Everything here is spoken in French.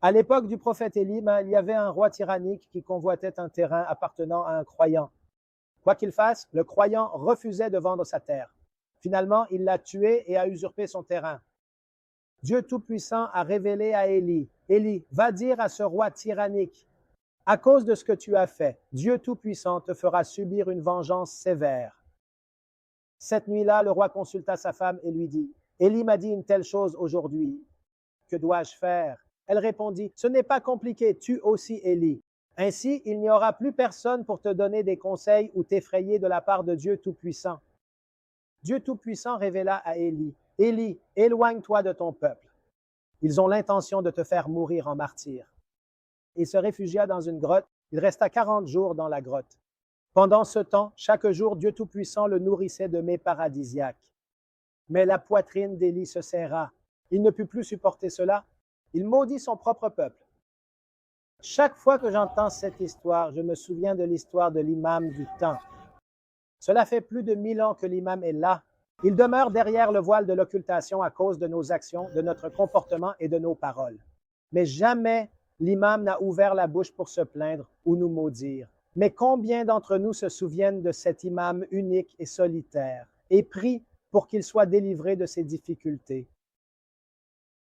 À l'époque du prophète Élie, il y avait un roi tyrannique qui convoitait un terrain appartenant à un croyant. Quoi qu'il fasse, le croyant refusait de vendre sa terre. Finalement, il l'a tué et a usurpé son terrain. Dieu Tout-Puissant a révélé à Élie, Élie, va dire à ce roi tyrannique, à cause de ce que tu as fait, Dieu Tout-Puissant te fera subir une vengeance sévère. Cette nuit-là, le roi consulta sa femme et lui dit, Élie m'a dit une telle chose aujourd'hui. Que dois-je faire? Elle répondit, ce n'est pas compliqué, tue aussi Élie. Ainsi, il n'y aura plus personne pour te donner des conseils ou t'effrayer de la part de Dieu Tout-Puissant. Dieu Tout-Puissant révéla à Élie, Élie, éloigne-toi de ton peuple. Ils ont l'intention de te faire mourir en martyr. Il se réfugia dans une grotte. Il resta 40 jours dans la grotte. Pendant ce temps, chaque jour, Dieu Tout-Puissant le nourrissait de mets paradisiaques. Mais la poitrine d'Élie se serra. Il ne put plus supporter cela. Il maudit son propre peuple. Chaque fois que j'entends cette histoire, je me souviens de l'histoire de l'imam du temps. Cela fait plus de 1000 ans que l'imam est là. Il demeure derrière le voile de l'occultation à cause de nos actions, de notre comportement et de nos paroles. Mais jamais l'imam n'a ouvert la bouche pour se plaindre ou nous maudire. Mais combien d'entre nous se souviennent de cet imam unique et solitaire et prient pour qu'il soit délivré de ses difficultés?